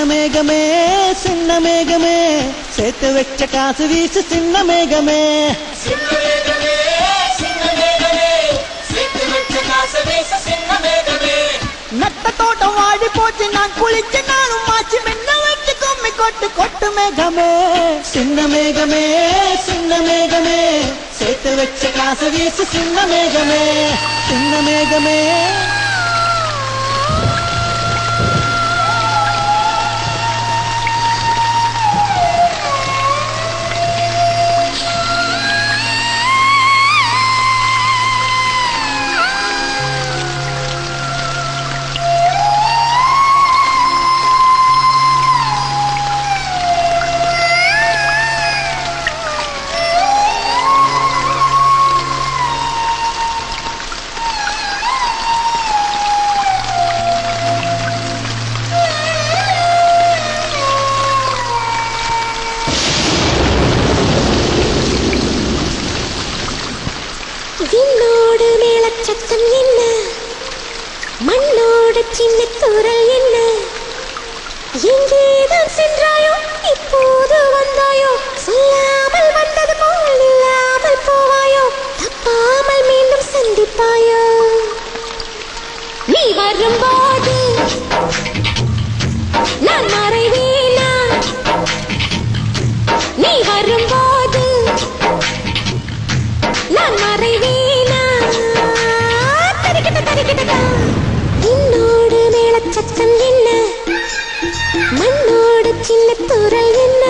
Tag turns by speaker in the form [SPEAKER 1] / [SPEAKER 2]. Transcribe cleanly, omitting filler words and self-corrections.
[SPEAKER 1] மேகமே சின்ன மேகமே சேர்த்து வச்ச காசு வீசு சின்ன மேகமே நட்ட தோட்டம் வாடி போச்சு நான் குளிச்சு நானும் மாச்சு மின்ன வச்சு கும்மி கொட்டு கொட்டு மேகமே சின்ன மேகமே சேர்த்து வச்ச காசு வீசு சின்ன மேகமே சின்ன மேகமே
[SPEAKER 2] விண்ணோடு மேலச்சத்தம் என்ன மண்ணோடு சின்ன தூரல் என்ன எங்கேதான் சென்றாயோ இப்போது வந்தாயோ சொல்லாமல் வந்தது போல் இல்லாமல் போவாயோ தப்பாமல் மீண்டும் சந்திப்பாயோ நீ வரும்போது நான் மறைவேனா நீ வரும்போது நான் மறைவேனா தரிக்கிட்ட என்னோடு மேலச்சத்தம் என்ன மண்ணோடு சின்ன தூரல் என்ன